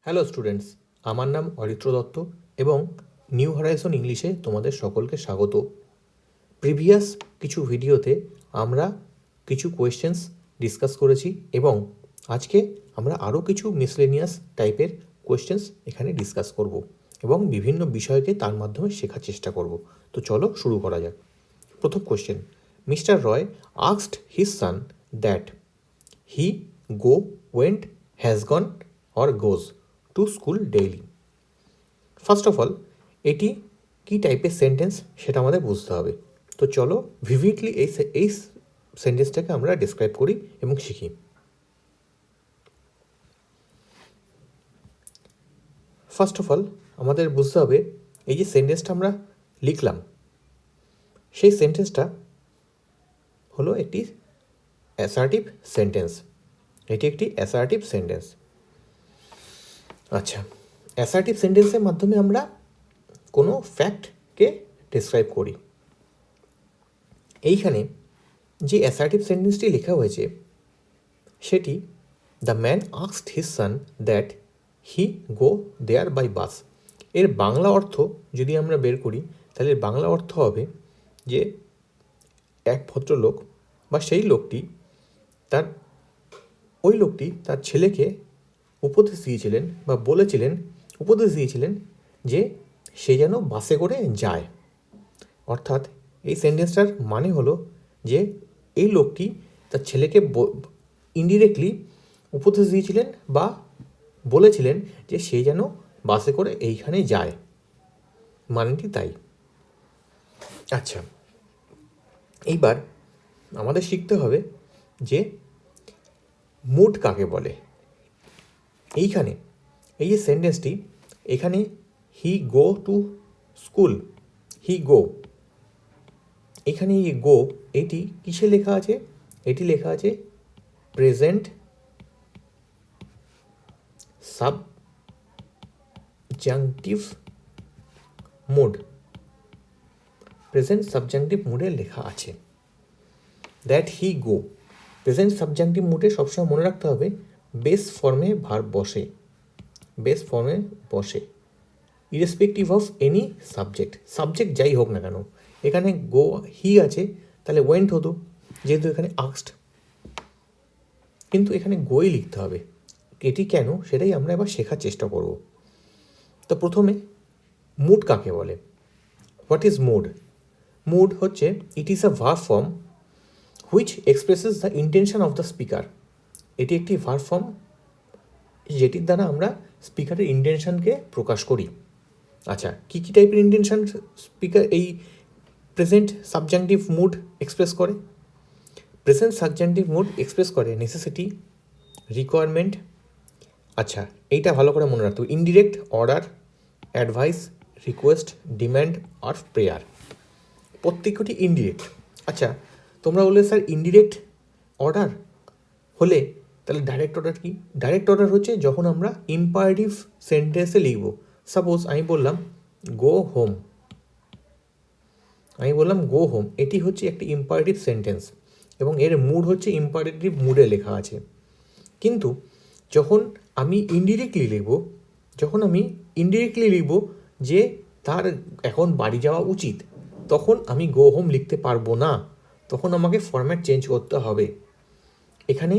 Hello students, আমার নাম অরিত্র দত্ত এবং নিউ হরাইজন ইংলিশে তোমাদের সকলকে স্বাগত। প্রিভিয়াস কিছু ভিডিওতে আমরা কিছু কোয়েশ্চেন্স ডিসকাস করেছি এবং আজকে আমরা আরও কিছু মিসলেনিয়াস টাইপের কোয়েশ্চেন্স এখানে ডিসকাস করব এবং বিভিন্ন বিষয়কে তার মাধ্যমে শেখার চেষ্টা করব। তো চলো শুরু করা যাক। প্রথম question, mister Roy asked his son that he go went has gone or goes to school daily. First of all এটি কী টাইপের সেন্টেন্স সেটা আমাদের বুঝতে হবে। তো চলো ভিভিডলি এই সেন্টেন্সটাকে আমরা ডিসক্রাইব করি এবং শিখি। ফার্স্ট অফ অল আমাদের বুঝতে হবে এই যে সেন্টেন্সটা আমরা লিখলাম সেই সেন্টেন্সটা হলো একটি অ্যাসার্টিভ সেন্টেন্স। এটি একটি অ্যাসার্টিভ সেন্টেন্স। আচ্ছা, অ্যাসার্টিভ সেন্টেন্সের মাধ্যমে আমরা কোনো ফ্যাক্টকে ডিসক্রাইব করি। এইখানে যে অ্যাসার্টিভ সেন্টেন্সটি লেখা হয়েছে সেটি the man asked his son that he go there by bus. এর বাংলা অর্থ যদি আমরা বের করি তাহলে এর বাংলা অর্থ হবে যে এক ভদ্রলোক বা সেই লোকটি তার ছেলেকে উপদেশ দিয়েছিলেন যে সে যেন বাসে করে যায়। অর্থাৎ এই সেন্টেন্সটার মানে হলো যে এই লোকটি তার ছেলেকে ইনডিরেক্টলি উপদেশ দিয়েছিলেন বা বলেছিলেন যে সে যেন বাসে করে এইখানে যায়, মানেটি তাই। আচ্ছা, এইবার আমাদের শিখতে হবে যে মুড কাকে বলে। এইখানে এই যে সেন্টেন্সটি এখানে হি গো টু স্কুল, হি গো, এখানে এই গো এটি কিসে লেখা আছে? এটি লেখা আছে present subjunctive mood, present subjunctive মুডে লেখা আছে that he go. Present subjunctive মুডে সবসময় মনে রাখতে হবে বেস ফর্মে ভার্ব বসে ইরেসপেক্টিভ অফ এনি সাবজেক্ট যাই হোক না কেন। এখানে গো হি আছে তাহলে ওয়েন্ট হতো, যেহেতু এখানে আস্কড, কিন্তু এখানে গোই লিখতে হবে। এটি কেন সেটাই আমরা এবার শেখার চেষ্টা করব। তো প্রথমে মুড কাকে বলে? What is mood? মুড হচ্ছে it is a verb form which expresses the intention of the speaker. এটি একটি ভার্ব ফর্ম যেটির দ্বারা আমরা স্পিকারের ইন্টেনশনকে প্রকাশ করি। আচ্ছা, কী কী টাইপের ইন্টেনশন স্পিকার এই প্রেজেন্ট সাবজাংটিভ মুড এক্সপ্রেস করে? প্রেজেন্ট সাবজাংটিভ মুড এক্সপ্রেস করে নেসেসিটি, রিকোয়ারমেন্ট। আচ্ছা, এইটা ভালো করে মনে রাখতে হবে, indirect order, advice, request, demand আর প্রেয়ার। প্রত্যেকটি ইনডিরেক্ট। আচ্ছা, তোমরা বললে স্যার ইনডিরেক্ট অর্ডার হলে তাহলে ডাইরেক্ট অর্ডার কি? ডাইরেক্ট অর্ডার হচ্ছে যখন আমরা ইম্পারেটিভ সেন্টেন্সে লিখব। সাপোজ আমি বললাম গো হোম, এটি হচ্ছে একটি ইম্পারেটিভ সেন্টেন্স এবং এর মুড হচ্ছে ইম্পারেটিভ মুডে লেখা আছে। কিন্তু যখন আমি ইনডিরেক্টলি লিখব যে তার এখন বাড়ি যাওয়া উচিত, তখন আমি গো হোম লিখতে পারবো না, তখন আমাকে ফরম্যাট চেঞ্জ করতে হবে। এখানে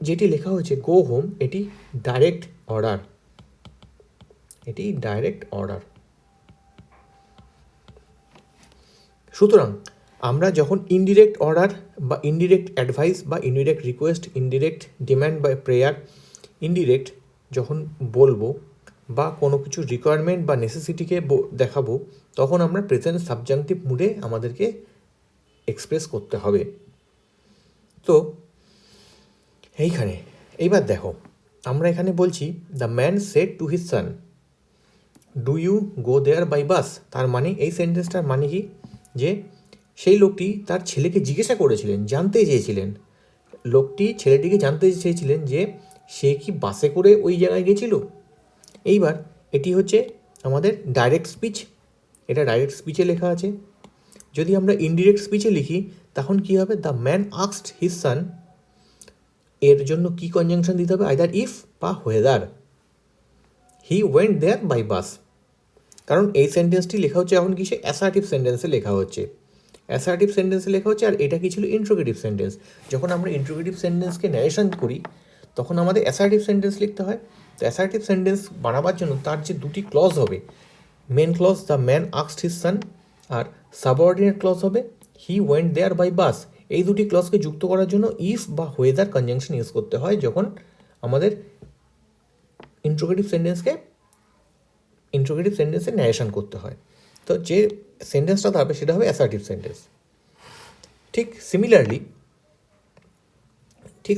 যেটি লেখা হয়েছে গো হোম, এটি ডাইরেক্ট অর্ডার। সুতরাং আমরা যখন ইনডিরেক্ট অর্ডার বা ইনডিরেক্ট অ্যাডভাইস বা ইনডিরেক্ট রিকোয়েস্ট, ইনডিরেক্ট ডিম্যান্ড বা প্রেয়ার, ইনডিরেক্ট যখন বলবো বা কোনো কিছু রিকোয়ারমেন্ট বা নেসেসিটিকে দেখাবো, তখন আমরা প্রেজেন্ট সাবজাংটিভ মুডে আমাদেরকে এক্সপ্রেস করতে হবে। তো এইবার দেখো, আমরা এখানে বলছি the man said to his son do you go there by bus. তার মানে এই সেন্টেন্সটার মানে কি? যে সেই লোকটি তার ছেলেকে জিজ্ঞাসা করেছিলেন, ছেলেটিকে জানতে চেয়েছিলেন যে সে কি বাসে করে ওই জায়গায় গেছিল। এইবার এটি হচ্ছে আমাদের ডাইরেক্ট স্পিচ, এটা ডাইরেক্ট স্পিচে লেখা আছে। যদি আমরা ইনডিরেক্ট স্পিচে লিখি তখন কি হবে? The man asked his son, এর জন্য কি কনজাংশন দিতে হবে? আইদার ইফ বা whether. He went there by bus. কারণ এই সেন্টেন্সটি লেখা হচ্ছে এখন কিসে, অ্যাসার্টিভ সেন্টেন্সে লেখা হচ্ছে, অ্যাসার্টিভ সেন্টেন্সে লেখা হচ্ছে। আর এটা কি ছিল, ইন্ট্রোগেটিভ সেন্টেন্স। যখন আমরা ইন্ট্রোগেটিভ সেন্টেন্সকে ন্যারেশন করি তখন আমাদের অ্যাসার্টিভ সেন্টেন্স লিখতে হয়। তো অ্যাসার্টিভ সেন্টেন্স বানাবার জন্য তার যে দুটি ক্লজ হবে, main clause the man asked his son, আর সাবঅর্ডিনেট ক্লজ হবে he went there by bus. এই দুটি ক্লজকে যুক্ত করার জন্য ইফ বা হোয়েদার কনজাংশন ইউজ করতে হয় যখন আমাদের ইন্ট্রোগেটিভ সেন্টেন্সে ন্যারেশন করতে হয়। তো যে সেন্টেন্সটা থাকবে সেটা হবে অ্যাসার্টিভ সেন্টেন্স। ঠিক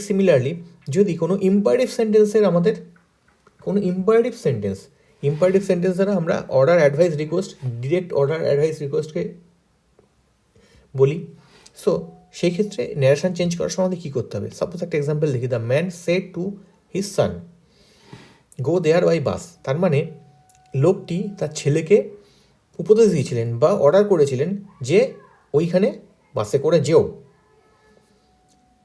সিমিলারলি যদি কোনো ইম্পারেটিভ সেন্টেন্সের আমাদের কোনো ইম্পারেটিভ সেন্টেন্স দ্বারা আমরা order advice request, direct order advice রিকোয়েস্টকে বলি। সো সেই ক্ষেত্রে ন্যারেশন চেঞ্জ করার সময় আমাদের কী করতে হবে? সাপোজ একটা এক্সাম্পল দেখি, the man said to his son go there by bus. তার মানে লোকটি তার ছেলেকে উপদেশ দিয়েছিলেন বা অর্ডার করেছিলেন যে ওইখানে বাসে করে যেও।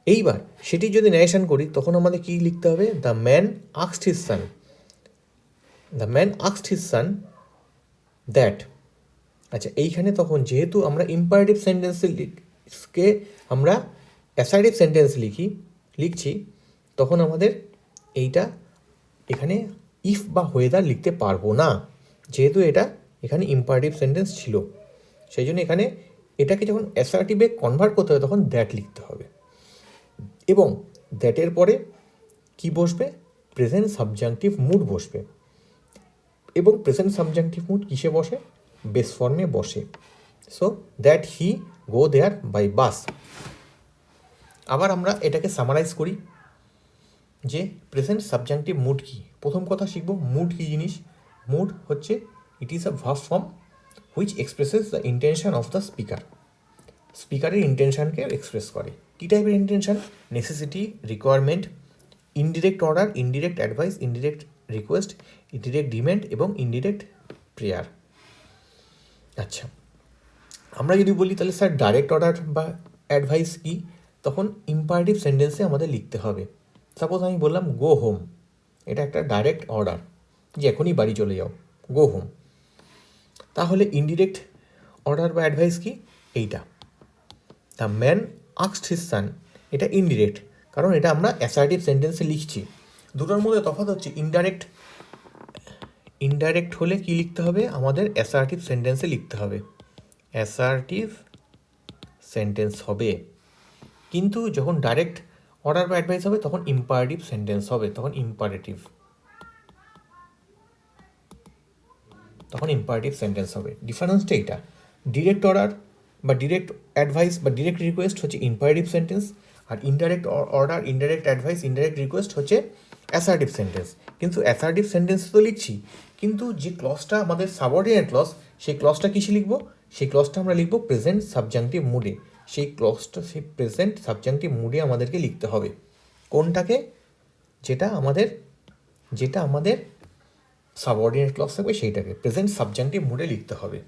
এইবার সেটি যদি ন্যারেশন করি তখন আমাদের কী লিখতে হবে? The man asked his son that. আচ্ছা, এইখানে তখন যেহেতু আমরা ইম্পারেটিভ সেন্টেন্সকে আমরা অ্যাসার্টিভ সেন্টেন্স লিখছি তখন আমাদের এইটা এখানে ইফ বা হোয়েদার লিখতে পারবো না, যেহেতু এটা এখানে ইম্পারেটিভ সেন্টেন্স ছিল। সেই জন্য এখানে এটাকে যখন অ্যাসার্টিভে কনভার্ট করতে হবে তখন দ্যাট লিখতে হবে, এবং দ্যাটের পরে কি বসবে? প্রেজেন্ট সাবজাংটিভ মুড বসবে। এবং প্রেজেন্ট সাবজাংটিভ মুড কিসে বসে? বেস ফর্মে বসে। So that he go there by bus. আবার আমরা এটাকে সামারাইজ করি যে প্রেজেন্ট সাবজাংটিভ মুড কি। প্রথম কথা শিখব মুড কি জিনিস। মুড হচ্ছে it is a verb form which expresses the intention of the speaker. স্পিকারের ইন্টেনশনকে এক্সপ্রেস করে। কী টাইপের intention? Necessity, requirement, indirect order, indirect advice, indirect request, indirect demand এবং ইনডিরেক্ট প্রেয়ার। আচ্ছা, আমরা যদি বলি তাহলে স্যার ডাইরেক্ট অর্ডার বা অ্যাডভাইস কি, তখন ইম্পারেটিভ সেন্টেন্সে আমাদের লিখতে হবে। সাপোজ আমি বললাম গো হোম, এটা একটা ডাইরেক্ট অর্ডার যে এখনই বাড়ি চলে যাও, গো হোম। তাহলে ইনডিরেক্ট অর্ডার বা অ্যাডভাইস কি? এইটা দ্য ম্যান আস্কড হিজ সান, এটা ইনডিরেক্ট, কারণ এটা আমরা অ্যাসার্টিভ সেন্টেন্সে লিখছি। দুটোর মধ্যে তফাৎ হচ্ছে ইনডাইরেক্ট হলে কি লিখতে হবে? আমাদের অ্যাসার্টিভ সেন্টেন্সে লিখতে হবে, অ্যাসার্টিভ সেন্টেন্স হবে। কিন্তু যখন ডাইরেক্ট অর্ডার বা অ্যাডভাইস হবে তখন ইম্পারেটিভ সেন্টেন্স হবে, তখন ইম্পারেটিভ সেন্টেন্স হবে। ডিফারেন্সটা এটা, ডিরেক্ট অর্ডার বা ডিরেক্ট অ্যাডভাইস বা ডিরেক্ট রিকোয়েস্ট হচ্ছে ইম্পারেটিভ সেন্টেন্স, আর indirect order, indirect advice, indirect request হচ্ছে অ্যাসার্টিভ সেন্টেন্স। কিন্তু অ্যাসার্টিভ সেন্টেন্স তো লিখছি, কিন্তু যে ক্লজটা আমাদের সাবঅর্ডিনেট ক্লজ, সেই ক্লজটা কিসে লিখবো? সেই ক্লজটা আমরা লিখবো প্রেজেন্ট সাবজাংটিভ মুডে। সেই প্রেজেন্ট সাবজাংটিভ মুডে আমাদেরকে লিখতে হবে। কোনটাকে? যেটা আমাদের সাবঅর্ডিনেট ক্লজ থাকবে সেইটাকে প্রেজেন্ট সাবজাংটিভ মুডে লিখতে হবে।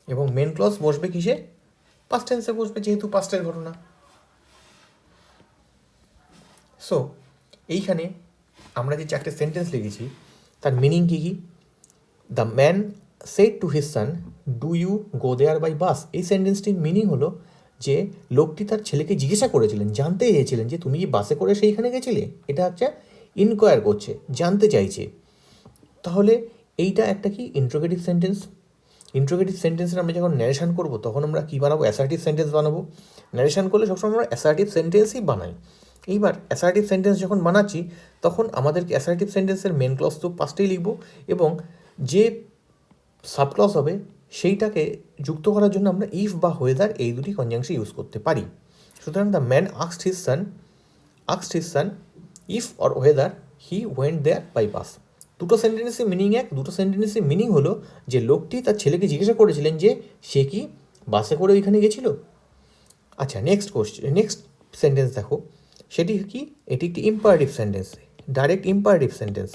এবং মেন ক্লজ বসবে কিসে? পাস্ট টেন্সে বসবে, যেহেতু পাস্টের ঘটনা। সো এইখানে আমরা যে চারটে সেন্টেন্স লিখেছি তার মিনিং কী কী? The man said to his son do you go there by bus. এই সেন্টেন্সটির মিনিং হলো যে লোকটি তার ছেলেকে জিজ্ঞাসা করেছিলেন, জানতে চেয়েছিলেন যে তুমি কি বাসে করে সেইখানে গেছিলে। এটা হচ্ছে ইনকোয়ার করছে, জানতে চাইছে। তাহলে এইটা একটা কি? Interrogative sentence. ইন্ট্রোগেটিভ সেন্টেন্সের আমরা যখন ন্যারেশন করবো তখন আমরা কী বানাবো? অ্যাসার্টিভ সেন্টেন্স বানাবো। ন্যারেশন করলে সবসময় আমরা অ্যাসার্টিভ সেন্টেন্সই বানাই। এইবার অ্যাসার্টিভ সেন্টেন্স যখন বানাচ্ছি তখন আমাদেরকে অ্যাসার্টিভ সেন্টেন্সের মেন ক্লজ তো পাস্টেই লিখবো, এবং যে সাবক্লজ হবে সেইটাকে যুক্ত করার জন্য আমরা ইফ বা হোয়েদার এই দুটি কনজাংশন ইউজ করতে পারি। সুতরাং the man asked his son if or whether he went there by bus. দুটো সেন্টেন্সের মিনিং এক। দুটো সেন্টেন্সের মিনিং হলো যে লোকটি তার ছেলেকে জিজ্ঞাসা করেছিলেন যে সে কি বাসে করে ওইখানে গেছিল। আচ্ছা, নেক্সট সেন্টেন্স দেখো, সেটি কি? এটি একটি imperative sentence, direct imperative sentence.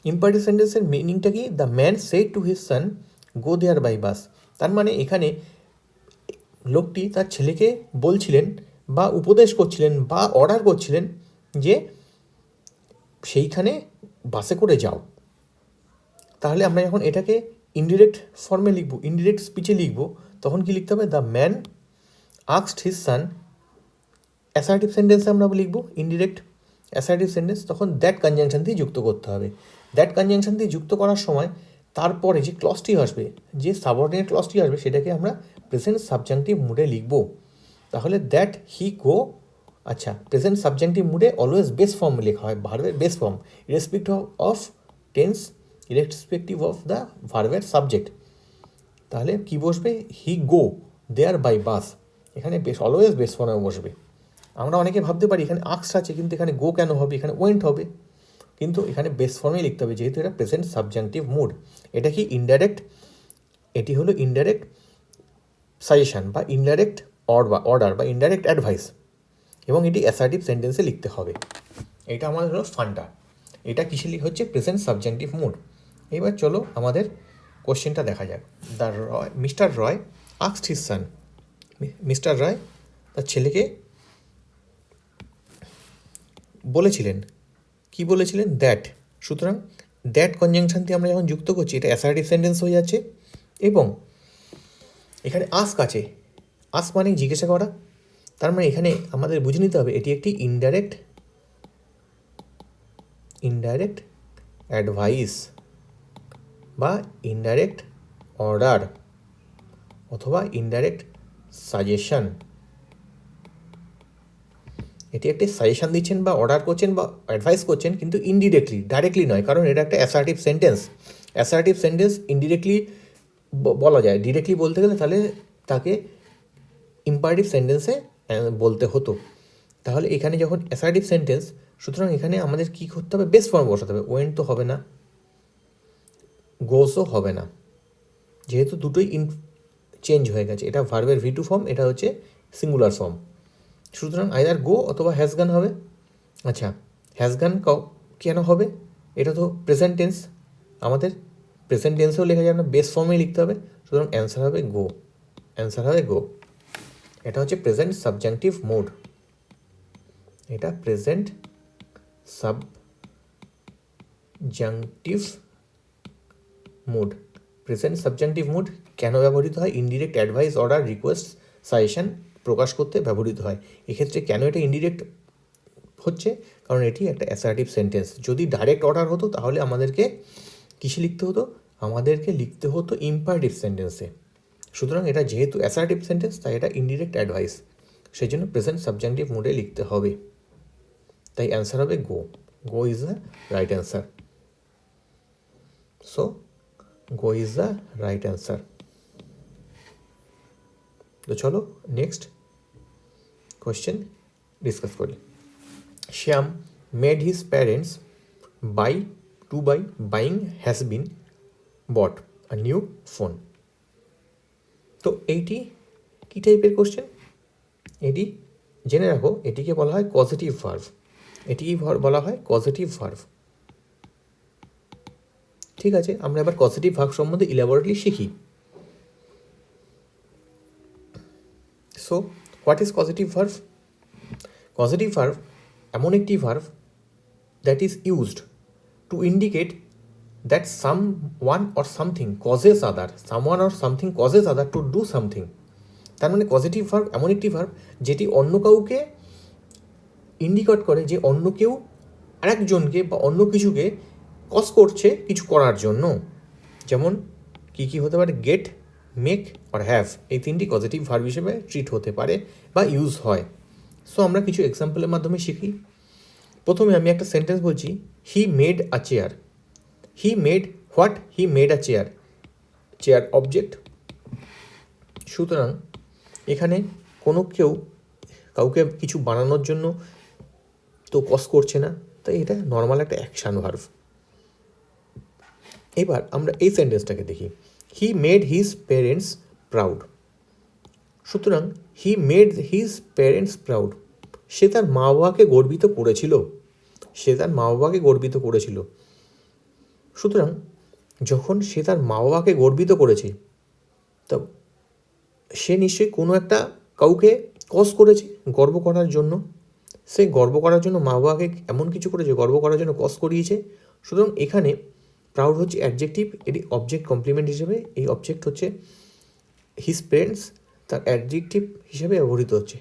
Imperative সেন্টেন্সের মিনিংটা কি? The man said to his son go there by bus. তার মানে এখানে লোকটি তার ছেলেকে বলছিলেন বা উপদেশ করছিলেন বা অর্ডার করছিলেন যে সেইখানে বাসে করে যাও। তাহলে আমরা যখন এটাকে ইনডিরেক্ট ফর্মে লিখব, ইনডিরেক্ট স্পিচে লিখব, তখন কি লিখতে হবে? The man asked his San. Assertive সেন্টেন্সে আমরা লিখব ইনডিরেক্ট অ্যাসার্টিভ সেন্টেন্স, তখন দ্যাট কনজাংশন দিয়ে যুক্ত করতে হবে। দ্যাট কনজাংশন দিয়ে যুক্ত করার সময় তারপরে যে ক্লজটি আসবে, যে সাবঅর্ডিনেট ক্লজটি আসবে, সেটাকে আমরা প্রেজেন্ট সাবজাংটিভ মুডে লিখব। তাহলে দ্যাট হি গো, আচ্ছা, প্রেজেন্ট সাবজাংটিভ মুডে অলওয়েজ বেস ফর্ম লেখা হয়, ভার্বের base form, irrespective of tense, irrespective of the ভার্বের সাবজেক্ট। তাহলে কি বসবে? হি গো দেয়ার বাই বাস, এখানে বেশ অলওয়েজ বেস ফর্মে বসবে। আমরা অনেকে ভাবতে পারি এখানে আক্স আছে, কিন্তু এখানে গো কেন হবে, এখানে ওয়েন্ট হবে, কিন্তু এখানে বেস ফর্মেই লিখতে হবে, যেহেতু এটা প্রেজেন্ট সাবজাংটিভ মুড। এটা কি ইনডাইরেক্ট, এটি হলো ইনডাইরেক্ট সাজেশন বা ইনডাইরেক্ট অর্ডার বা ইনডাইরেক্ট অ্যাডভাইস, এবং এটি অ্যাসার্টিভ সেন্টেন্সে লিখতে হবে। এটা আমাদের হলো ফান্ডা। এটা কিসে হচ্ছে? Present subjunctive mood. এবার চলো আমাদের কোশ্চেনটা দেখা যাক। Mister Roy asked his son, Mister Roy তার ছেলেকে বলেছিলেন, কি বলেছিলেন? দ্যাট। সুতরাং দ্যাট কনজাংশন দিয়ে আমরা যখন যুক্ত করছি, এটা অ্যাসার্টিভ সেন্টেন্স হয়ে যাচ্ছে। এবং এখানে আস্ক আছে, আস্ক মানে জিজ্ঞাসা করা, তার মানে এখানে আমাদের বুঝে নিতে হবে এটি একটি ইনডাইরেক্ট অ্যাডভাইস বা ইনডাইরেক্ট অর্ডার অথবা ইনডাইরেক্ট সাজেশন। এটি একটি সাজেশন দিচ্ছেন বা অর্ডার করছেন বা অ্যাডভাইস করছেন, কিন্তু ইনডিরেক্টলি, ডাইরেক্টলি নয়, কারণ এটা একটা assertive sentence. Assertive sentence indirectly বলা যায়, ডিরেক্টলি বলতে গেলে তাহলে তাকে ইম্পারেটিভ সেন্টেন্সে বলতে হতো। তাহলে এখানে যখন অ্যাসার্টিভ সেন্টেন্স, সুতরাং এখানে আমাদের কী করতে হবে? বেস ফর্ম বসাতে হবে। ওয়েন্ট তো হবে না, গোসও হবে না, যেহেতু দুটোই চেঞ্জ হয়ে গেছে। এটা ভার্বের V2 ফর্ম, এটা হচ্ছে সিঙ্গুলার ফর্ম। সুতরাং আইদার গো অথবা হ্যাজ গান হবে। আচ্ছা, হ্যাজ গান কেন হবে? এটা তো প্রেজেন্ট টেন্স, আমাদের প্রেজেন্ট টেন্সেও লেখা যায় না, বেস ফর্মেই লিখতে হবে। সুতরাং অ্যান্সার হবে গো, অ্যান্সার হবে গো। এটা হচ্ছে প্রেজেন্ট সাবজাংটিভ মুড, এটা present subjunctive mood. Present subjunctive mood কেন ব্যবহৃত হয়? Indirect advice, order, request, suggestion প্রকাশ করতে ব্যবহৃত হয়। এক্ষেত্রে কেন এটা ইনডিরেক্ট হচ্ছে? কারণ এটি একটা অ্যাসার্টিভ সেন্টেন্স। যদি ডাইরেক্ট অর্ডার হতো তাহলে আমাদেরকে কিসে লিখতে হতো? আমাদেরকে লিখতে হতো ইম্পারেটিভ সেন্টেন্সে। সুতরাং এটা যেহেতু অ্যাসার্টিভ সেন্টেন্স, তাই এটা ইনডিরেক্ট অ্যাডভাইস, সেই জন্য প্রেজেন্ট সাবজাংটিভ মুডে লিখতে হবে। তাই অ্যান্সার হবে go, go is the right answer. So go is the right answer. তো চলো নেক্সট কোয়েশ্চেন ডিসকাস করি। Shyam made his parents by buying has been bought a new phone. তো এইটি কী টাইপের কোশ্চেন? এটি জেনে রাখো, এটিকে বলা হয় কজেটিভ ভার্ভ। এটিকে বলা হয় কজেটিভ ভার্ভ। ঠিক আছে, আমরা এবার কজেটিভ ভার্ভ সম্বন্ধে ইলাবোরেটলি শিখি। So what is causative verb? Causative verb এমন একটি verb that is used to indicate that someone or something causes other to do something. তার মানে পজিটিভ ভার্ব এমন একটি ভার্ব যেটি অন্য কাউকে ইন্ডিকেট করে যে অন্য কেউ আরেকজনকে বা অন্য কিছুকে কজ করছে কিছু করার জন্য। যেমন কি হতে পারে? গেট, মেক আর হ্যাভ, এই তিনটি পজিটিভ ভার্ব হিসেবে ট্রিট হতে পারে বা ইউজ হয়। সো আমরা কিছু এক্সাম্পলের মাধ্যমে শিখি। প্রথমে আমি একটা সেন্টেন্স বলছি, he made a chair. He made what? He made a chair. Chair object. সুতরাং এখানে কাউকে কিছু বানানোর জন্য তো কজ করছে না, তাই এটা নর্মাল একটা অ্যাকশান ভার্ভ। এবার আমরা এই সেন্টেন্সটাকে দেখি, he made his parents proud. সুতরাং he made his parents proud, সে তার মা বাবাকে গর্বিত করেছিল। সুতরাং যখন সে তার মা বাবাকে গর্বিত করেছে, তো সে নিশ্চয়ই কোনো একটা কাউকে কজ করেছে গর্ব করার জন্য। সে গর্ব করার জন্য মা বাবাকে এমন কিছু করেছে, গর্ব করার জন্য কজ করিয়েছে। সুতরাং এখানে প্রাউড হচ্ছে অ্যাডজেক্টিভ, এটি অবজেক্ট কমপ্লিমেন্ট হিসেবে, এই অবজেক্ট হচ্ছে হিজ পেরেন্টস, তার অ্যাডজেক্টিভ হিসেবে ব্যবহৃত হচ্ছে,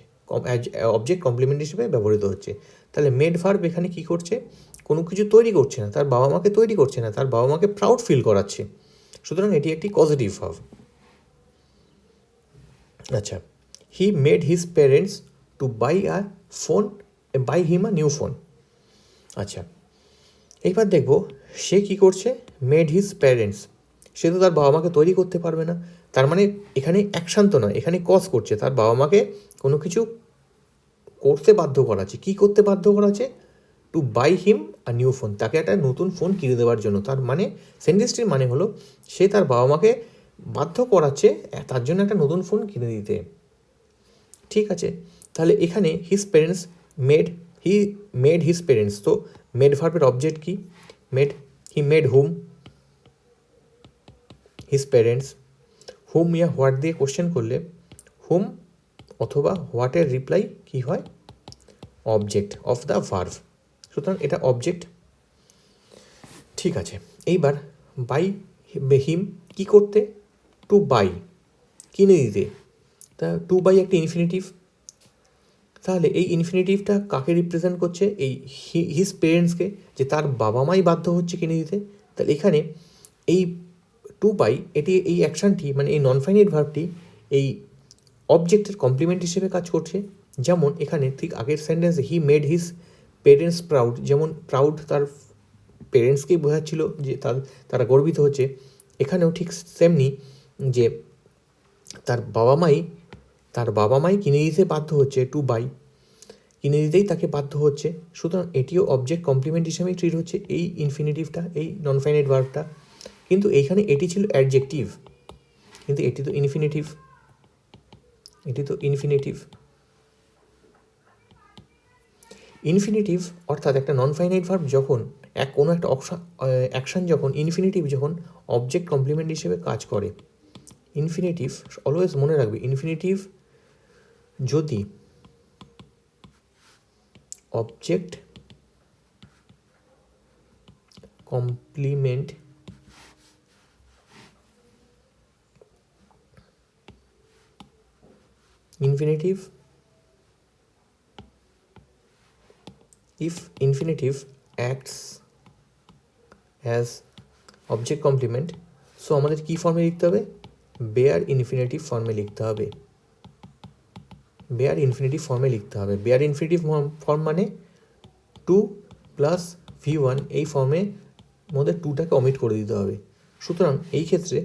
অবজেক্ট কমপ্লিমেন্ট হিসেবে ব্যবহৃত হচ্ছে। তাহলে মেড ভার্ব এখানে কী করছে, কোনো কিছু তৈরি করছে না, তার বাবা মাকে তৈরি করছে না, তার বাবা মাকে প্রাউড ফিল করাচ্ছে। সুতরাং এটি একটি পজিটিভ ভার্ব। আচ্ছা, he made his parents to buy him a new phone. আচ্ছা, এইবার দেখব সে কি করছে, মেড হিজ প্যারেন্টস, সে তো তার বাবা মাকে তৈরি করতে পারবে না, তার মানে এখানে অ্যাকশান তো নয়, এখানে কজ করছে, তার বাবা মাকে কোনো কিছু করতে বাধ্য করাচ্ছে। কী করতে বাধ্য করাচ্ছে, to buy him a new phone, তাকে একটা নতুন ফোন কিনে দেওয়ার জন্য। তার মানে সেন্টেন্সটির মানে হলো সে তার বাবা মাকে বাধ্য করাচ্ছে তার জন্য একটা নতুন ফোন কিনে দিতে। ঠিক আছে, তাহলে এখানে his parents made his parents, তো মেড ভার্বের অবজেক্ট কি, made, he made hmm, his parents. Hmm yeah what দিয়ে কোশ্চেন করলে হুম অথবা হোয়াটের রিপ্লাই কি হয়, অবজেক্ট অফ দ্য ভার্ভ। সুতরাং এটা অবজেক্ট। ঠিক আছে, এইবার বাই হিম কি করতে, টু বাই কিনে দিতে, তা টু বাই একটা ইনফিনিটিভ, তাহলে এই ইনফিনিটিভটা কাকে রিপ্রেজেন্ট করছে, এই হিজ পেরেন্টসকে, যে তার বাবা মাই বাধ্য হচ্ছে কিনে দিতে। তাহলে এখানে এই টু বাই, এটি এই অ্যাকশানটি মানে এই নন ফাইনাইট ভার্বটি এই অবজেক্টের কমপ্লিমেন্ট হিসেবে কাজ করছে। যেমন এখানে ঠিক আগের সেন্টেন্সে হি মেড হিজ পেরেন্টস প্রাউড, যেমন প্রাউড তার পেরেন্টসকেই বোঝাচ্ছিল যে তারা গর্বিত হচ্ছে, এখানেও ঠিক সেমনি যে তার বাবা মাই কিনে দিতে বাধ্য হচ্ছে, টু বাই কিনে দিতেই তাকে বাধ্য হচ্ছে। সুতরাং এটিও অবজেক্ট কমপ্লিমেন্ট হিসেবেই ট্রিট হচ্ছে এই ইনফিনিটিভটা, এই নন ফাইনাইট ভার্বটা। কিন্তু এইখানে এটি ছিল অ্যাডজেক্টিভ, কিন্তু এটি তো ইনফিনিটিভ, ইনফিনিটিভ অর্থাৎ একটা নন ফাইনাইট ভার্ব যখন কোনো একটা অ্যাকশান যখন ইনফিনিটিভ যখন অবজেক্ট কমপ্লিমেন্ট হিসেবে কাজ করে, ইনফিনিটিভ অলওয়েজ মনে রাখবে, ইনফিনিটিভ যদি object complement infinitive, if infinitive acts as object complement, so আমাদের কী ফর্মে লিখতে হবে, বেয়ার ইনফিনিটিভ ফর্মে লিখতে হবে, বেয়ার ইনফিনিটিভ ফর্ম মানে টু প্লাস V1, এই ফর্মের মধ্যে টুটাকে অমিট করে দিতে হবে। সুতরাং এই ক্ষেত্রে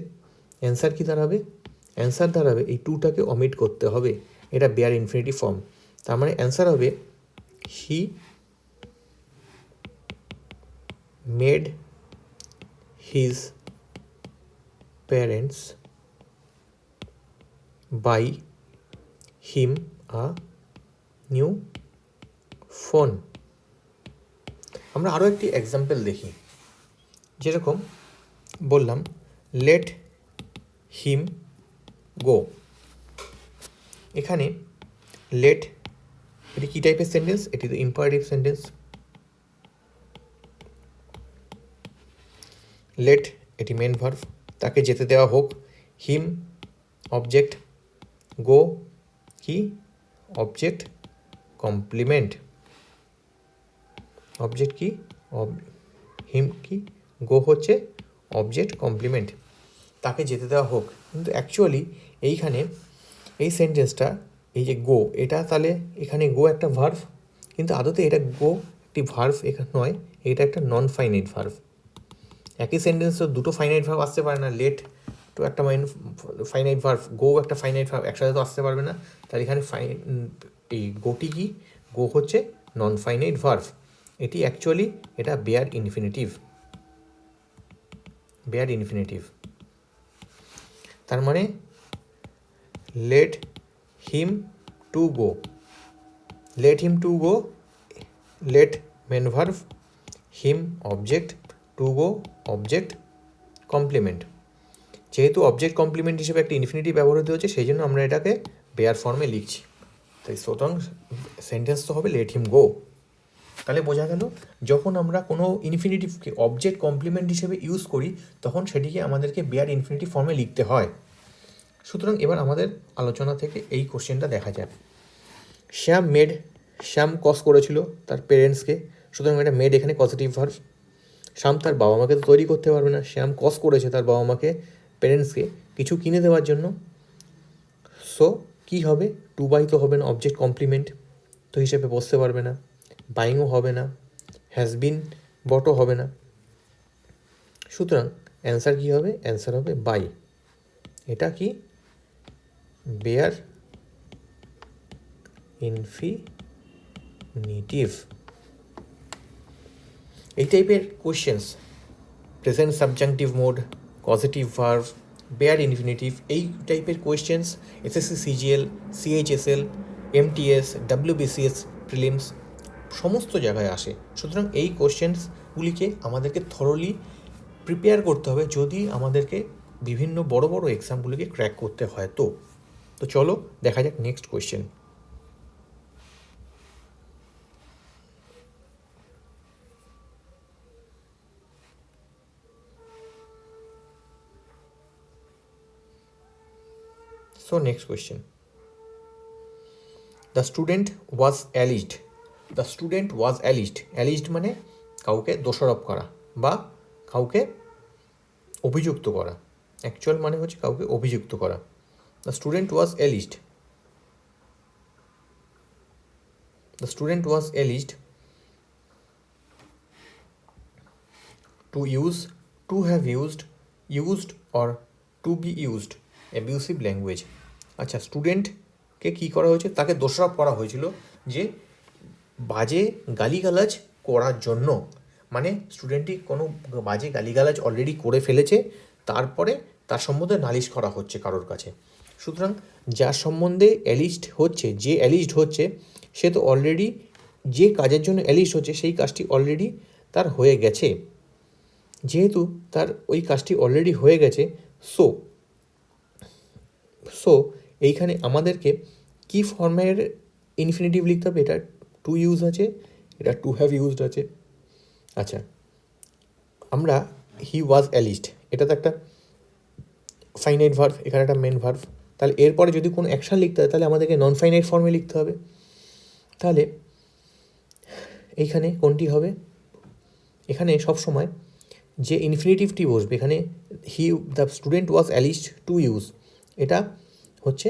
অ্যান্সার কী দাঁড়াবে, অ্যান্সার দাঁড়াবে এই টুটাকে অমিট করতে হবে, এটা বেয়ার ইনফিনিটিভ ফর্ম। তার মানে অ্যান্সার হবে he made his parents buy him a new phone. আমরা আরও একটি এক্সাম্পল দেখি, যেরকম বললাম লেট হিম গো। এখানে লেট এটি কী টাইপের সেন্টেন্স, এটি তো ইম্পারেটিভ সেন্টেন্স। লেট এটি মেন ভার্ব, তাকে যেতে দেওয়া হোক, হিম অবজেক্ট, গো কি অবজেক্ট কমপ্লিমেন্ট, অবজেক্ট কি হিম কি গো হচ্ছে অবজেক্ট কমপ্লিমেন্ট, তাকে যেতে দেওয়া হোক। কিন্তু অ্যাকচুয়ালি এইখানে এই সেন্টেন্সটা এই যে গো, এটা তাহলে এখানে গো একটা ভার্ভ, কিন্তু আদতে এটা গো একটি ভার্ভ এখানে নয়, এটা একটা নন ফাইনাইট ভার্ভ। একই সেন্টেন্সে দুটো ফাইনাইট ভার্ভ আসতে পারে না, লেট তো একটা ফাইনাইট ভার্ভ, গো একটা ফাইনাইট ভার্ভ, একসাথে তো আসতে পারবে না। তাহলে এখানে এই গোটি কি, গো হচ্ছে নন ফাইনাইট ভার্ভ, এটি অ্যাকচুয়ালি এটা বেয়ার ইনফিনিটিভ। তার মানে let him to go, let main verb, him object, to go object complement. যেহেতু অবজেক্ট কমপ্লিমেন্ট হিসেবে একটা ইনফিনিটিভ ব্যবহৃত হচ্ছে, সেই জন্য আমরা এটাকে বেয়ার ফর্মে লিখছি। তাই সুতরাং সেন্টেন্স তো হবে লেট হিম গো। তাহলে বোঝা গেল যখন আমরা কোনো ইনফিনিটিভকে অবজেক্ট কমপ্লিমেন্ট হিসেবে ইউজ করি তখন সেটিকে আমাদেরকে বেয়ার ইনফিনিটিভ ফর্মে লিখতে হয়। সুতরাং এবার আমাদের আলোচনা থেকে এই কোশ্চেনটা দেখা যায়। শ্যাম কজ করেছিল তার পেরেন্টসকে, সুতরাং এটা মেড এখানে পজিটিভ ভার্ব। শ্যাম তার বাবা মাকে তো তৈরি করতে পারবে না, শ্যাম কজ করেছে তার বাবা মাকে পেরেন্টসকে কিছু কিনে দেওয়ার জন্য। সো কী হবে, টু বাই তো হবে না, অবজেক্ট কমপ্লিমেন্ট তো হিসেবে বসতে পারবে না, বাইংও হবে না, হ্যাজ বিন বটও হবে না। সুতরাং অ্যান্সার কী হবে, অ্যান্সার হবে বাই। এটা কি বেয়ার ইনফিনিটিভ। এই টাইপের questions present subjunctive mode, positive verb, bare infinitive, এই টাইপের questions SSC CGL, CHSL, MTS, WBCS prelims সমস্ত জায়গায় আসে। সুতরাং এই কোয়েশ্চেন্সগুলিকে আমাদেরকে থরলি প্রিপেয়ার করতে হবে যদি আমাদেরকে বিভিন্ন বড় বড় এক্সামগুলিকে ক্র্যাক করতে হয়। তো চলো দেখা যাক next question. So next question. The student was alleged. The student was alleged. Alleged মানে কাউকে দোষারোপ করা বা কাউকে অভিযুক্ত করা। অ্যাকচুয়াল মানে হচ্ছে কাউকে অভিযুক্ত করা। The student was alleged. The student was alleged to use, to have used, used or to be used abusive language. আচ্ছা, স্টুডেন্টকে কী করা হয়েছে, তাকে দোষারোপ করা হয়েছিল যে বাজে গালিগালাজ করার জন্য, মানে স্টুডেন্টটি কোনো বাজে গালিগালাজ অলরেডি করে ফেলেছে, তারপরে তার সম্বন্ধে নালিশ করা হচ্ছে কারোর কাছে। সুতরাং যার সম্বন্ধে অ্যালিজড হচ্ছে, যে অ্যালিজড হচ্ছে সে তো অলরেডি যে কাজের জন্য অ্যালিজড হচ্ছে সেই কাজটি অলরেডি তার হয়ে গেছে। যেহেতু তার ওই কাজটি অলরেডি হয়ে গেছে, সো এইখানে আমাদেরকে কি ফর্মের ইনফিনিটিভ লিখতে হবে, এটা টু ইউজ আছে, এটা টু হ্যাভ ইউজড আছে। আচ্ছা, আমরা হি ওয়াজ অ্যালিজড, এটা তো একটা ফাইনাইট ভার্ভ, এখানে একটা মেন ভার্ভ। তাহলে এরপরে যদি কোনো অ্যাকশান লিখতে হয় তাহলে আমাদেরকে নন ফাইনাইট ফর্মে লিখতে হবে। তাহলে এইখানে কোনটি হবে, এখানে সবসময় যে ইনফিনিটিভটি বসবে, এখানে the student was alleged to use, এটা হচ্ছে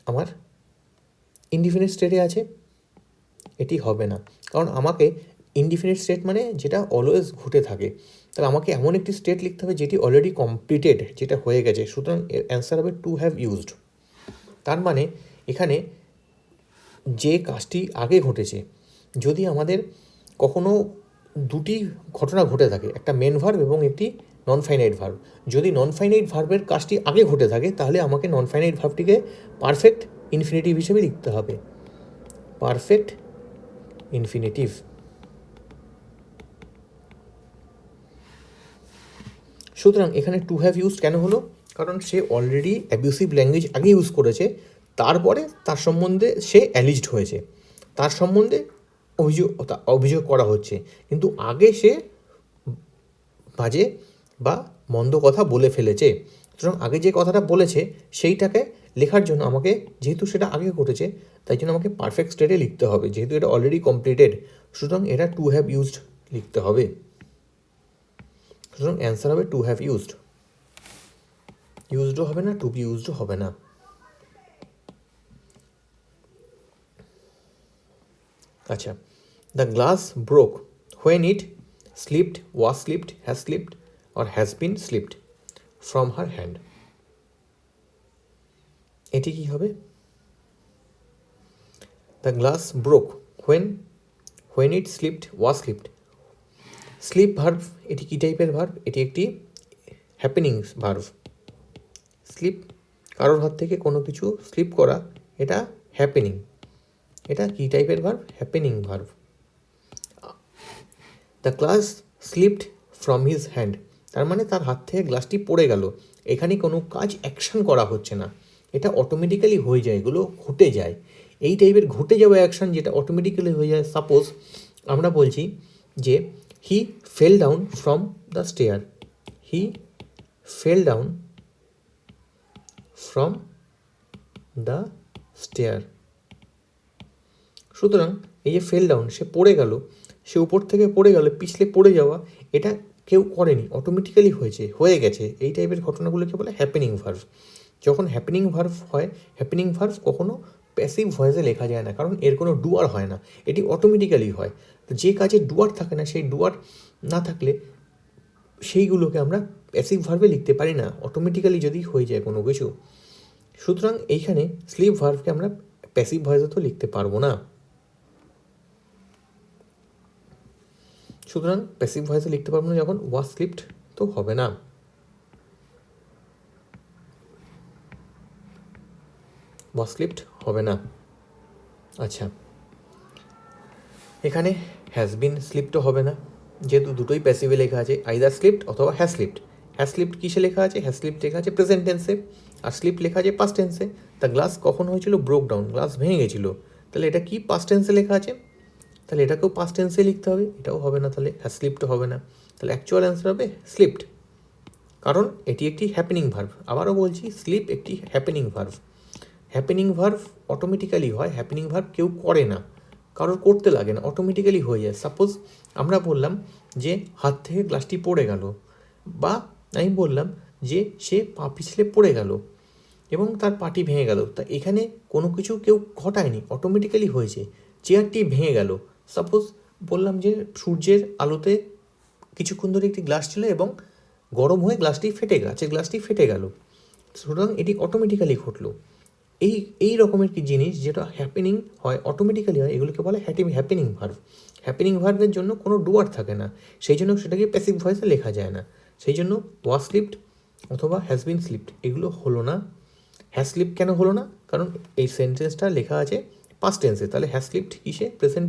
আমার ইনডিফিনিট স্টেটে আছে, এটি হবে না। কারণ আমাকে ইনডিফিনিট স্টেট মানে যেটা অলওয়েজ ঘটে থাকে, তাহলে আমাকে এমন একটি স্টেট লিখতে হবে যেটি অলরেডি কমপ্লিটেড, যেটা হয়ে গেছে। সুতরাং এর অ্যান্সার হবে টু হ্যাভ ইউজড। তার মানে এখানে যে কাজটি আগে ঘটেছে, যদি আমাদের কখনো দুটি ঘটনা ঘটে থাকে, একটা মেন ভার্ব এবং একটি নন ফাইনাইট ভার্ব, যদি নন ফাইনাইট ভার্বের কাজটি আগে ঘটে থাকে তাহলে আমাকে নন ফাইনাইট ভার্বটিকে পারফেক্ট ইনফিনিটিভ হিসেবে লিখতে হবে, পারফেক্ট ইনফিনিটিভ। সুতরাং এখানে টু হ্যাভ ইউজড কেন হলো, কারণ সে অলরেডি অ্যাবিউসিভ ল্যাঙ্গুয়েজ আগে ইউজ করেছে, তারপরে তার সম্বন্ধে সে অ্যালিজড হয়েছে, তার সম্বন্ধে অভিযোগ করা হচ্ছে, কিন্তু আগে সে বাজে বা মন্দ কথা বলে ফেলেছে। সুতরাং আগে যে কথাটা বলেছে সেইটাকে লেখার জন্য আমাকে, যেহেতু সেটা আগে ঘটেছে, তাই জন্য আমাকে পারফেক্ট স্টেটে লিখতে হবে, যেহেতু এটা অলরেডি কমপ্লিটেড। সুতরাং এটা টু হ্যাভ ইউজড লিখতে হবে। সুতরাং অ্যান্সার হবে টু হ্যাভ ইউজড। ইউজডও হবে না, টু বি ইউজডও হবে না। আচ্ছা, the glass broke when it slipped, was slipped, has slipped or has been slipped from her hand। এটি কি হবে, the glass broke when it slipped, was slipped। Slip verb, এটি কি টাইপের ভার্ব, এটি একটি হ্যাপেনিংস ভার্ব। স্লিপ, কারোর হাত থেকে কোনো কিছু স্লিপ করা, এটা হ্যাপেনিং। এটা কি টাইপের verb, happening verb. The glass slipped from his hand, তার মানে তার হাত থেকে গ্লাসটি পড়ে গেল। এখানে কোনো কাজ অ্যাকশন করা হচ্ছে না, এটা অটোমেটিক্যালি হয়ে যায়, এগুলো ঘটে যায়। এই টাইপের ঘটে যাওয়া অ্যাকশন যেটা অটোমেটিক্যালি হয়ে যায়। সাপোজ আমরা বলছি যে he fell down from the stair, he fell down from the stair. সুতরাং এই যে ফেল ডাউন, সে পড়ে গেল, সে উপর থেকে পড়ে গেল, পিছলে পড়ে যাওয়া, এটা কেউ করেনি, অটোমেটিক্যালি হয়ে গেছে। এই টাইপের ঘটনাগুলোকে বলে হ্যাপেনিং ভার্ভ। যখন হ্যাপেনিং ভার্ভ হয়, হ্যাপেনিং ভার্ভ কখনো প্যাসিভ ভয়েসে লেখা যায় না, কারণ এর কোনো ডুয়ার হয় না, এটি অটোমেটিক্যালি হয়। তো যে কাজে ডুয়ার থাকে না, সেই ডুয়ার না থাকলে সেইগুলোকে আমরা প্যাসিভ ভার্ভে লিখতে পারি না, অটোমেটিক্যালি যদি হয়ে যায় কোনো কিছু। সুতরাং এইখানে স্লিপ ভার্ভকে আমরা প্যাসিভ ভয়েসে তো লিখতে পারবো না। সুতরাং প্যাসিভ ভয়েসে লিখতে পারবো না যখন ওয়াজ স্লিপড, তো হবে না। ওয়াজ স্লিপড হবে না। আচ্ছা, এখানে হ্যাজ বিন স্লিপডও হবে না, যেহেতু দুটোই প্যাসিভে লেখা আছে, আইদার স্লিপড অথবা হ্যাজ স্লিপড। হ্যাজ স্লিপড কিসে লেখা আছে? হ্যাজ স্লিপড লেখা আছে প্রেজেন্ট টেন্সে, আর স্লিপ লেখা আছে পাস্ট টেন্সে। তা গ্লাস কখন হয়েছিল? ব্রোক ডাউন, গ্লাস ভেঙে গেছিলো। তাহলে এটা কি পাস্ট টেন্সে লেখা আছে, তাহলে এটাকেও পাস্ট টেন্সে লিখতে হবে, এটাও হবে না, তাহলে হ্যাজ স্লিপড হবে না। তাহলে অ্যাকচুয়াল অ্যান্সার হবে স্লিপড, কারণ এটি একটি হ্যাপেনিং ভার্ভ। আবারও বলছি, স্লিপ একটি happening verb. Happening verb automatically হয়, হ্যাপেনিং ভার্ভ কেউ করে না, কারোর করতে লাগে না, অটোমেটিক্যালি হয়ে যায়। সাপোজ আমরা বললাম যে হাত থেকে গ্লাসটি পড়ে গেল, বা আমি বললাম যে সে পা পিছলে পড়ে গেল এবং তার পাটি ভেঙে গেল। তা এখানে কোনো কিছু কেউ ঘটায়নি, অটোমেটিক্যালি হয়েছে। চেয়ারটি ভেঙে গেল, সাপোজ বললাম যে সূর্যের আলোতে কিছুক্ষণ ধরে একটি গ্লাস ছিল এবং গরম হয়ে গ্লাসটি ফেটে গেল। সুতরাং এটি অটোমেটিক্যালি ঘটলো। এই রকমের কি জিনিস যেটা হ্যাপেনিং হয়, অটোমেটিক্যালি হয়, এগুলোকে বলে হ্যাপেনিং ভার্ভ। হ্যাপেনিং ভার্ভের জন্য কোনো ডুয়ার থাকে না, সেই জন্য সেটাকে প্যাসিভ ভয়েসে লেখা যায় না। সেই জন্য ওয়াজ স্লিপড অথবা হ্যাজ বিন স্লিপড এগুলো হলো না। হ্যাজ স্লিপ কেন হলো না? কারণ এই সেন্টেন্সটা লেখা আছে পাস্ট টেন্সে, তাহলে হ্যাজ স্লিপড কিসে? প্রেজেন্ট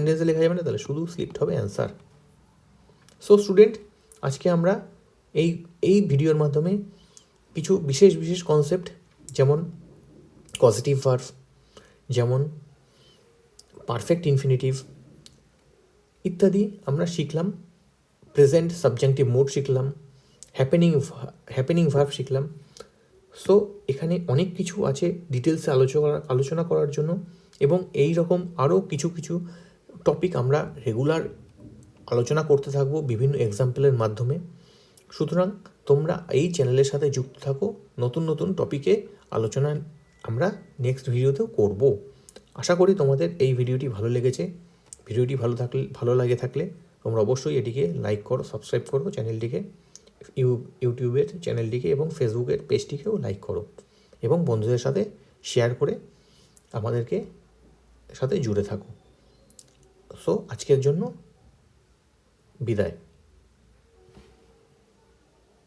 টেন্সে লেখা যাবে না, তাহলে শুধু স্লিপড হবে অ্যান্সার। সো স্টুডেন্ট, আজকে আমরা এই ভিডিওর মাধ্যমে কিছু বিশেষ কনসেপ্ট, যেমন পজিটিভ ভার্ভ, যেমন পারফেক্ট ইনফিনিটিভ ইত্যাদি আমরা শিখলাম। প্রেজেন্ট সাবজেক্টিভ মুড শিখলাম, হ্যাপেনিং ভার্ভ শিখলাম। সো এখানে অনেক কিছু আছে ডিটেলসে আলোচনা করার জন্য, এবং এই রকম আরও কিছু টপিক আমরা রেগুলার আলোচনা করতে থাকবো বিভিন্ন এক্সাম্পলের মাধ্যমে। সুতরাং তোমরা এই চ্যানেলের সাথে যুক্ত থাকো, নতুন টপিকে আলোচনা আমরা নেক্সট ভিডিওতেও করব। আশা করি তোমাদের এই ভিডিওটি ভালো লেগেছে। ভিডিওটি ভালো লাগে থাকলে তোমরা অবশ্যই এটিকে লাইক করো, সাবস্ক্রাইব করো চ্যানেলটিকে, ইউটিউবের চ্যানেলটিকে এবং ফেসবুকের পেজটিকেও লাইক করো, এবং বন্ধুদের সাথে শেয়ার করে আমাদেরকে সাথে জুড়ে থাকো। সো আজকের জন্য বিদায়।